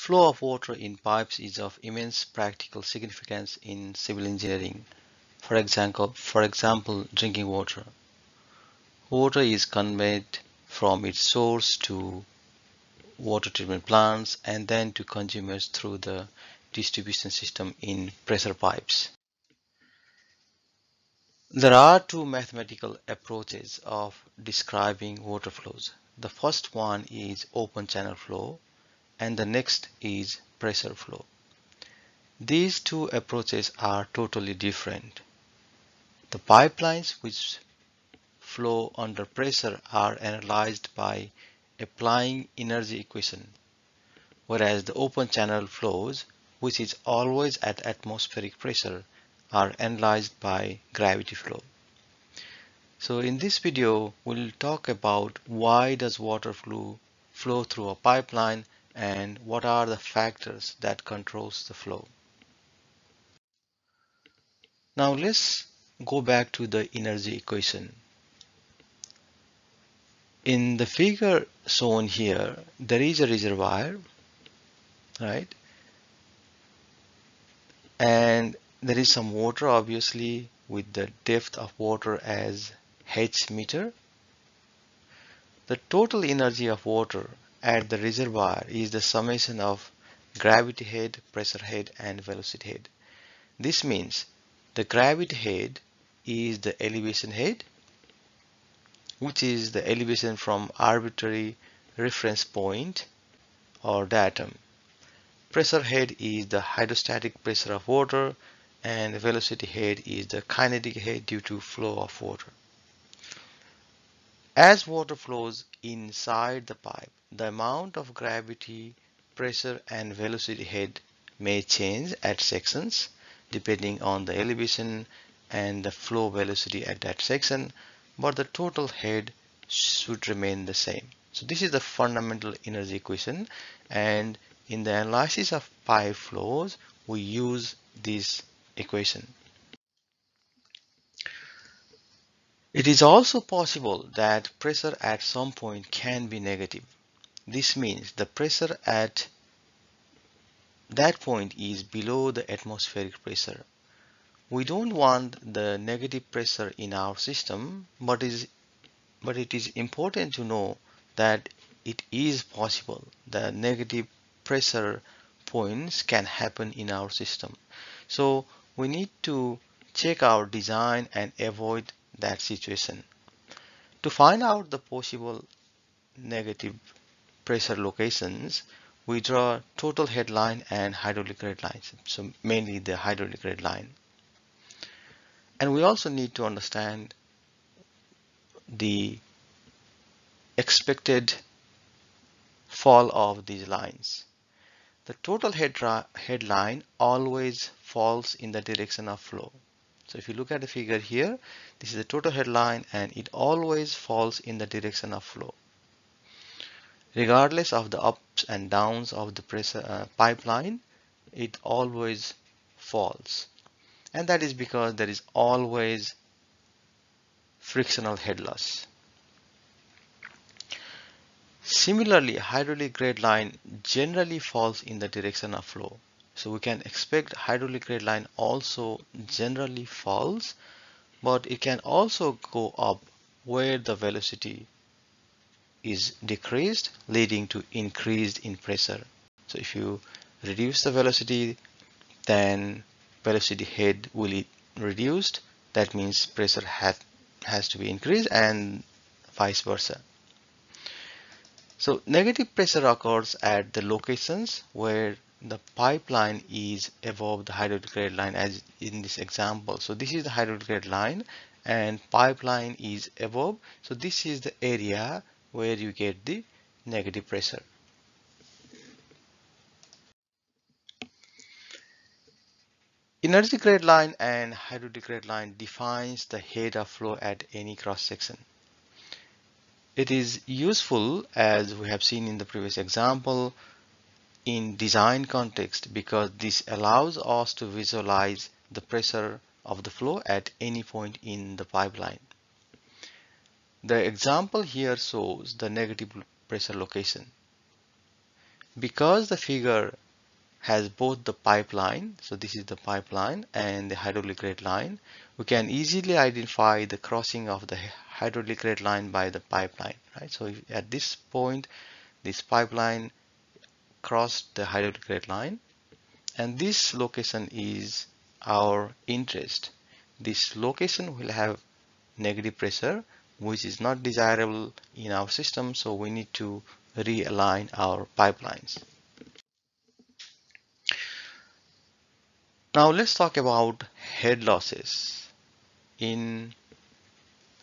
flow of water in pipes is of immense practical significance in civil engineering. For example, drinking water. Water is conveyed from its source to water treatment plants and then to consumers through the distribution system in pressure pipes. There are two mathematical approaches of describing water flows. The first one is open channel flow and the next is pressure flow. These two approaches are totally different. The pipelines which flow under pressure are analyzed by applying energy equation, whereas the open channel flows, which is always at atmospheric pressure, are analyzed by gravity flow. So in this video, we'll talk about why does water flow through a pipeline and what are the factors that controls the flow. Now let's go back to the energy equation. In the figure shown here, there is a reservoir, right? And there is some water, obviously, with the depth of water as H meter. The total energy of water at the reservoir is the summation of gravity head, pressure head, and velocity head. This means the gravity head is the elevation head, which is the elevation from arbitrary reference point or datum. Pressure head is the hydrostatic pressure of water, and the velocity head is the kinetic head due to flow of water. As water flows inside the pipe, the amount of gravity, pressure, and velocity head may change at sections depending on the elevation and the flow velocity at that section, but the total head should remain the same. So this is the fundamental energy equation, and in the analysis of pipe flows, we use this equation. It is also possible that pressure at some point can be negative. This means the pressure at that point is below the atmospheric pressure. We don't want the negative pressure in our system, but it is important to know that it is possible that negative pressure points can happen in our system. So we need to check our design and avoid that situation. To find out the possible negative pressure locations, we draw total head line and hydraulic red lines, so mainly the hydraulic red line. And we also need to understand the expected fall of these lines. The total head line always falls in the direction of flow. So if you look at the figure here, this is the total head line and it always falls in the direction of flow. Regardless of the ups and downs of the pressure pipeline, it always falls. And that is because there is always frictional head loss. Similarly, hydraulic grade line generally falls in the direction of flow. So we can expect hydraulic grade line also generally falls, but it can also go up where the velocity is decreased, leading to increased in pressure. So if you reduce the velocity, then velocity head will be reduced. That means pressure has to be increased and vice versa. So negative pressure occurs at the locations where the pipeline is above the hydraulic grade line, as in this example. So this is the hydraulic grade line and pipeline is above. So this is the area where you get the negative pressure. Energy grade line and hydraulic grade line defines the head of flow at any cross section. It is useful, as we have seen in the previous example, in design context because this allows us to visualize the pressure of the flow at any point in the pipeline. The example here shows the negative pressure location. Because the figure has both the pipeline, so this is the pipeline and the hydraulic rate line, we can easily identify the crossing of the hydraulic rate line by the pipeline, right? So at this point, this pipeline crossed the hydraulic rate line, and this location is our interest. This location will have negative pressure, which is not desirable in our system, so we need to realign our pipelines. Now let's talk about head losses. In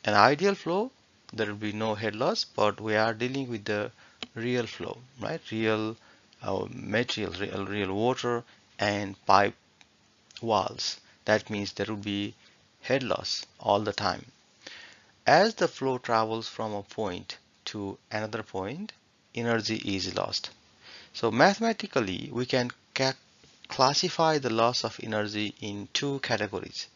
an ideal flow, there will be no head loss, but we are dealing with the real flow, right? Real material, real water and pipe walls. That means there will be head loss all the time. As the flow travels from a point to another point, energy is lost. So mathematically, we can classify the loss of energy in two categories.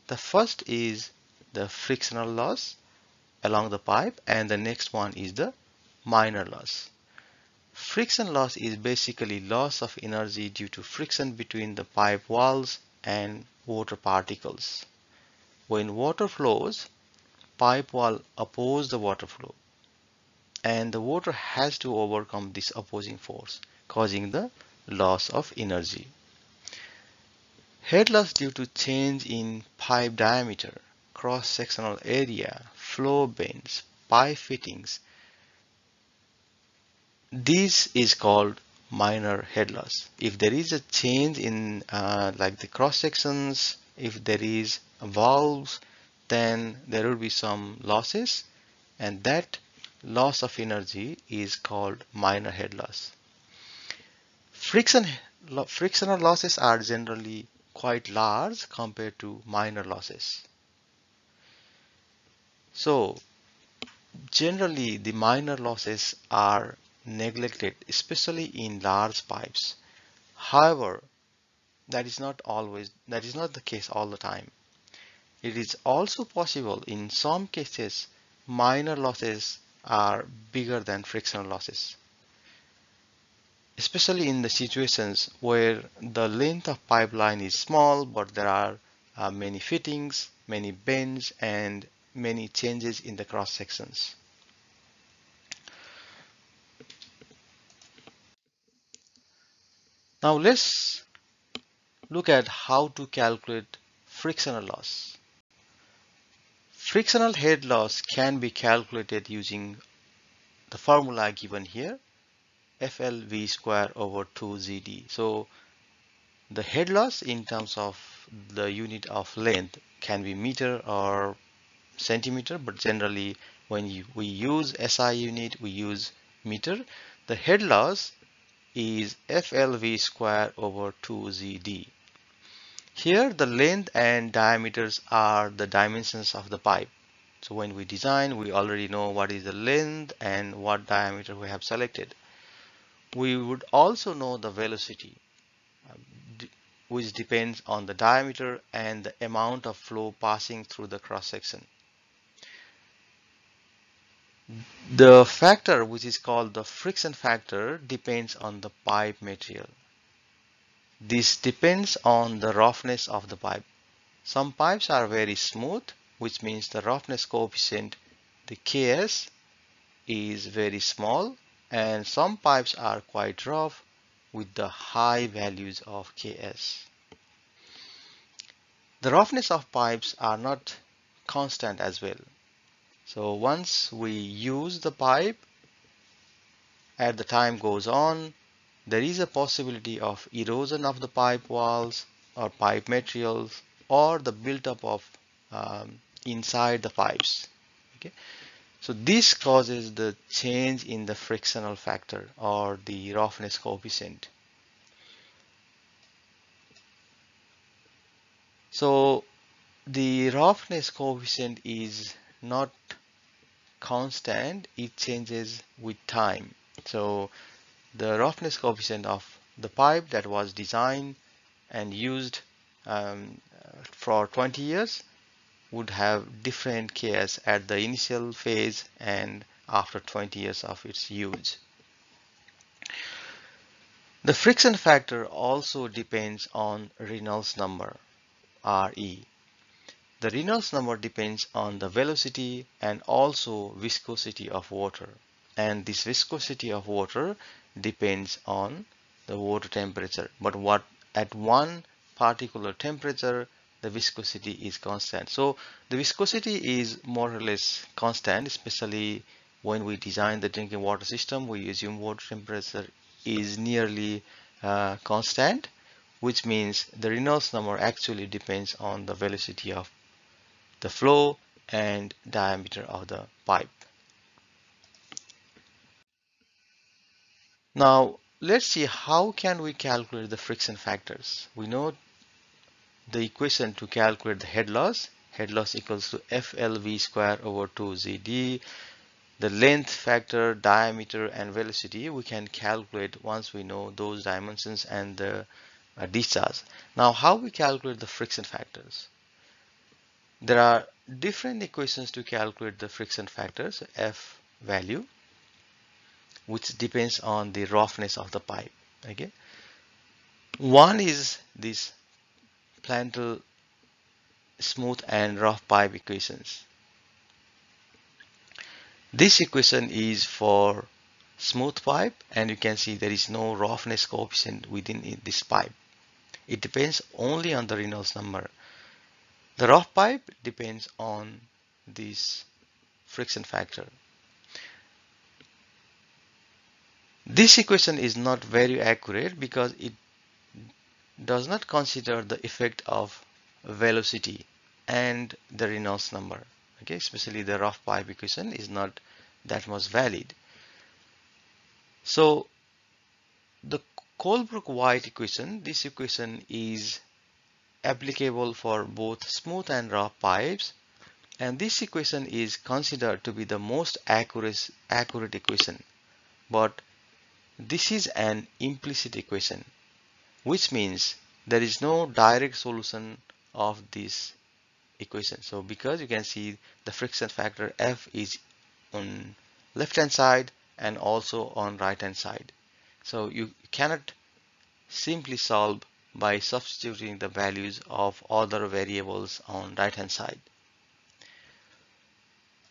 The first is the frictional loss along the pipe, and the next one is the minor loss. Friction loss is basically loss of energy due to friction between the pipe walls and water particles. When water flows, pipe wall oppose the water flow, and the water has to overcome this opposing force, causing the loss of energy. Head loss due to change in pipe diameter, cross-sectional area, flow bends, pipe fittings. This is called minor head loss. If there is a change in like the cross sections, if there is valves, then there will be some losses, and that loss of energy is called minor head loss. Frictional losses are generally quite large compared to minor losses. So generally the minor losses are neglected, especially in large pipes. However, that is not the case all the time. It is also possible in some cases minor losses are bigger than frictional losses, especially in the situations where the length of pipeline is small but there are many fittings, many bends, and many changes in the cross sections. Now let's look at how to calculate frictional loss. Frictional head loss can be calculated using the formula given here, FLV square over 2ZD. So the head loss in terms of the unit of length can be meter or centimeter, but generally when we use SI unit, we use meter. The head loss is FLV square over 2ZD. Here the length and diameters are the dimensions of the pipe. So when we design, we already know what is the length and what diameter we have selected. We would also know the velocity, which depends on the diameter and the amount of flow passing through the cross section. The factor, which is called the friction factor, depends on the pipe material. This depends on the roughness of the pipe. Some pipes are very smooth, which means the roughness coefficient, the Ks, is very small, and some pipes are quite rough with the high values of Ks. The roughness of pipes are not constant as well. So once we use the pipe, as the time goes on, there is a possibility of erosion of the pipe walls or pipe materials or the buildup of inside the pipes. Okay, so this causes the change in the frictional factor or the roughness coefficient. So the roughness coefficient is not constant, it changes with time. So the roughness coefficient of the pipe that was designed and used for 20 years would have different Ks at the initial phase and after 20 years of its use. The friction factor also depends on Reynolds number, Re. The Reynolds number depends on the velocity and also viscosity of water. And this viscosity of water depends on the water temperature. But what at one particular temperature, the viscosity is constant. So the viscosity is more or less constant, especially when we design the drinking water system. We assume water temperature is nearly constant, which means the Reynolds number actually depends on the velocity of the flow and diameter of the pipe. Now let's see how can we calculate the friction factors. We know the equation to calculate the head loss. Head loss equals to FLV square over 2ZD. The length factor, diameter and velocity we can calculate once we know those dimensions and the discharge. Now how we calculate the friction factors? There are different equations to calculate the friction factors, F value, which depends on the roughness of the pipe. Okay, one is this Prandtl smooth and rough pipe equations. This equation is for smooth pipe, and you can see there is no roughness coefficient within this pipe. It depends only on the Reynolds number. The rough pipe depends on this friction factor. This equation is not very accurate because it does not consider the effect of velocity and the Reynolds number. Okay, especially the rough pipe equation is not that much valid. So the Colebrook-White equation, this equation is applicable for both smooth and rough pipes, and this equation is considered to be the most accurate equation. But this is an implicit equation, which means there is no direct solution of this equation. So because you can see the friction factor F is on left hand side and also on right hand side, so you cannot simply solve by substituting the values of other variables on right hand side.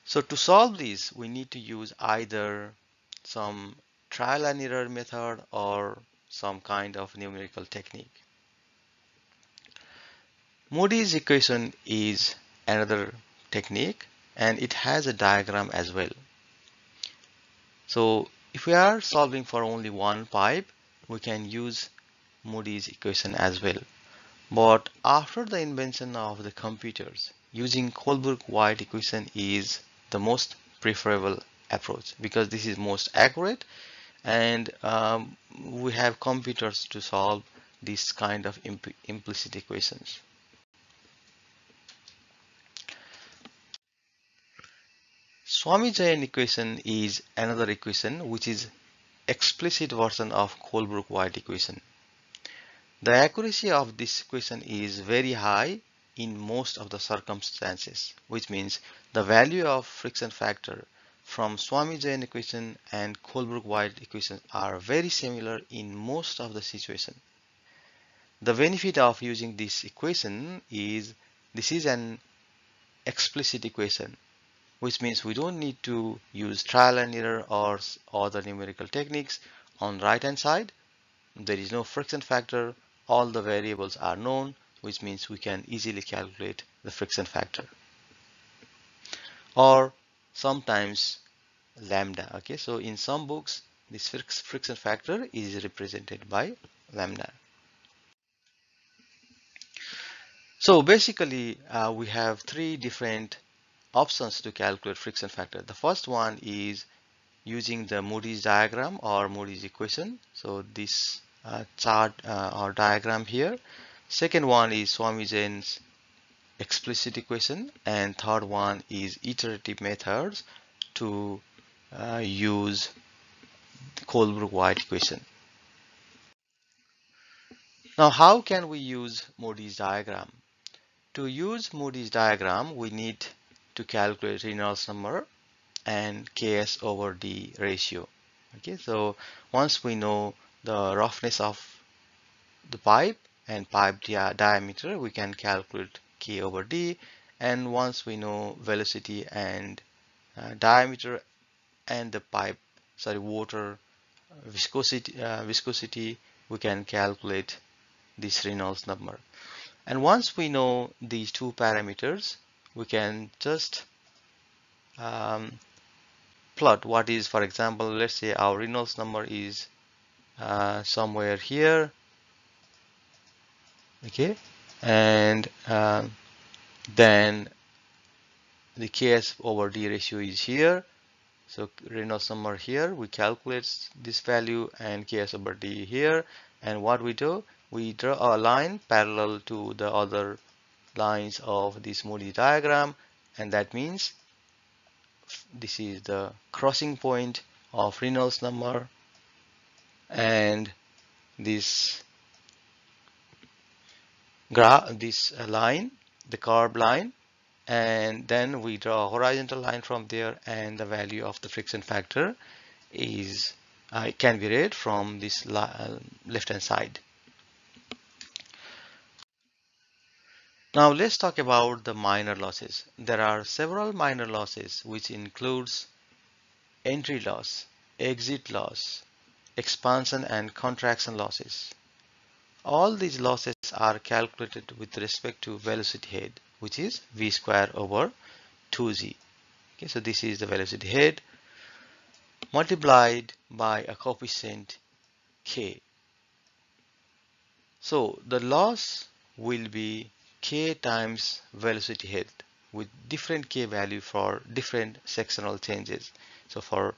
So to solve this, we need to use either some trial and error method or some kind of numerical technique. Moody's equation is another technique, and it has a diagram as well. So if we are solving for only one pipe, we can use Moody's equation as well. But after the invention of the computers, using Colebrook-White equation is the most preferable approach because this is most accurate, and we have computers to solve this kind of implicit equations. Swamy-Jain equation is another equation which is explicit version of Colebrook-White equation. The accuracy of this equation is very high in most of the circumstances, which means the value of friction factor from Swamy-Jain equation and Colebrook-White equation are very similar in most of the situations. The benefit of using this equation is this is an explicit equation, which means we don't need to use trial and error or other numerical techniques. On right hand side, there is no friction factor. All the variables are known, which means we can easily calculate the friction factor. Or sometimes lambda. Okay, so in some books, this friction factor is represented by lambda. So basically, we have three different options to calculate friction factor. The first one is using the Moody's diagram or Moody's equation. So this chart or diagram here. Second one is Swamy-Jain's explicit equation, and third one is iterative methods to use the Colebrook-White equation. Now, how can we use Moody's diagram? To use Moody's diagram, we need to calculate Reynolds number and Ks over D ratio. Okay, so once we know the roughness of the pipe and pipe diameter, we can calculate K over D. And once we know velocity and diameter and the pipe, sorry, water viscosity, we can calculate this Reynolds number. And once we know these two parameters, we can just plot what is, for example, let's say our Reynolds number is somewhere here, okay, and then the Ks over D ratio is here. So Reynolds number here, we calculate this value, and Ks over D here. And what we do, we draw a line parallel to the other lines of this Moody diagram, and that means this is the crossing point of Reynolds number and this line, the curved line, and then we draw a horizontal line from there, and the value of the friction factor is can be read from this left hand side. Now let's talk about the minor losses. There are several minor losses, which includes entry loss, exit loss, expansion and contraction losses. All these losses are calculated with respect to velocity head, which is v square over 2g. Okay, so this is the velocity head multiplied by a coefficient k. So the loss will be k times velocity head with different k value for different sectional changes. So for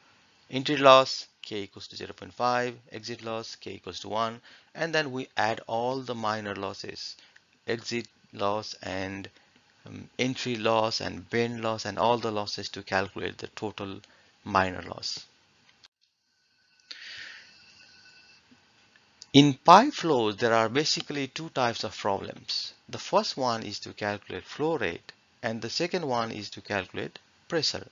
entry loss, k equals to 0.5, exit loss, k equals to 1, and then we add all the minor losses, exit loss and entry loss and bend loss and all the losses to calculate the total minor loss. In pipe flows, there are basically two types of problems. The first one is to calculate flow rate, and the second one is to calculate pressure.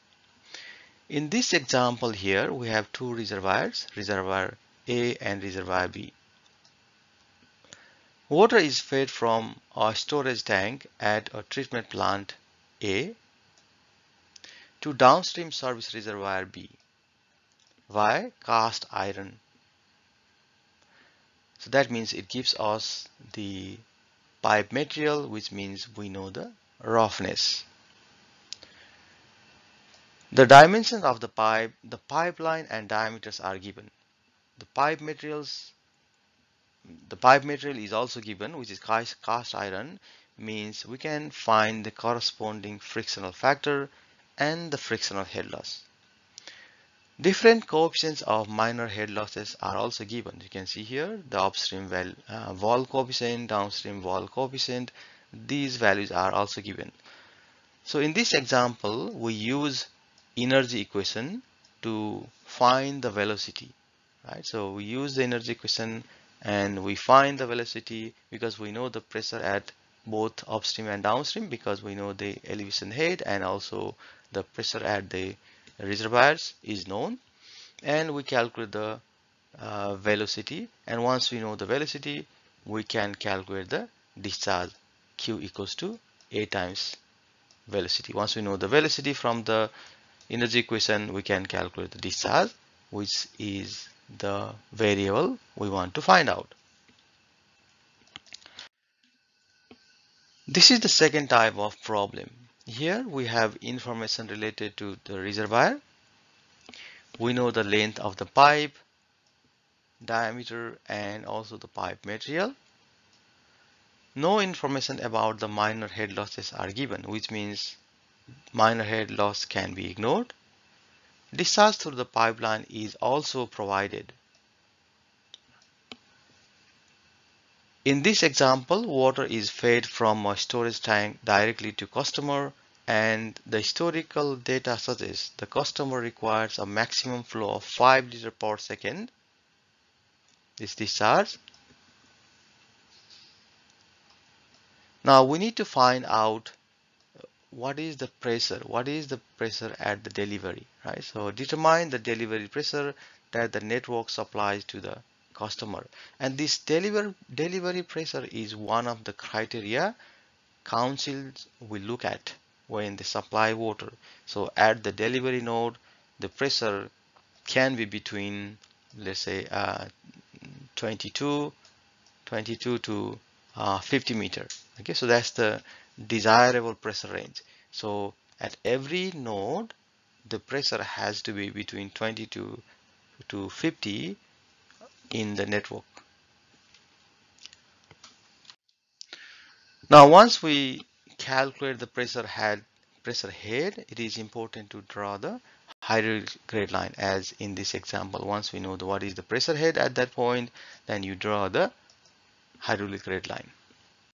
In this example here, we have two reservoirs, reservoir A and reservoir B. Water is fed from a storage tank at a treatment plant A to downstream service reservoir B via cast iron. So that means it gives us the pipe material, which means we know the roughness. The dimensions of the pipeline and diameters are given. The pipe material is also given, which is cast iron, means we can find the corresponding frictional factor and the frictional head loss. Different coefficients of minor head losses are also given. You can see here the upstream wall coefficient, downstream wall coefficient. These values are also given. So in this example, we use energy equation to find the velocity, right? So we use the energy equation and we find the velocity because we know the pressure at both upstream and downstream, because we know the elevation head, and also the pressure at the reservoirs is known, and we calculate the velocity. And once we know the velocity, we can calculate the discharge. Q equals to A times velocity. Once we know the velocity from the energy equation, we can calculate the discharge, which is the variable we want to find out. This is the second type of problem. Here we have information related to the reservoir. We know the length of the pipe, diameter, and also the pipe material. No information about the minor head losses are given, which means minor head loss can be ignored. Discharge through the pipeline is also provided. In this example, water is fed from a storage tank directly to customer, and the historical data suggests the customer requires a maximum flow of 5 liters per second. This discharge. Now we need to find out what is the pressure at the delivery, right? So determine the delivery pressure that the network supplies to the customer. And this delivery pressure is one of the criteria councils will look at when they supply water. So at the delivery node, the pressure can be between, let's say, 22 to 50 meter. Okay, so that's the desirable pressure range. So at every node, the pressure has to be between 22 to 50 in the network. Now, once we calculate the pressure head, it is important to draw the hydraulic grade line as in this example. Once we know what is the pressure head at that point, then you draw the hydraulic grade line.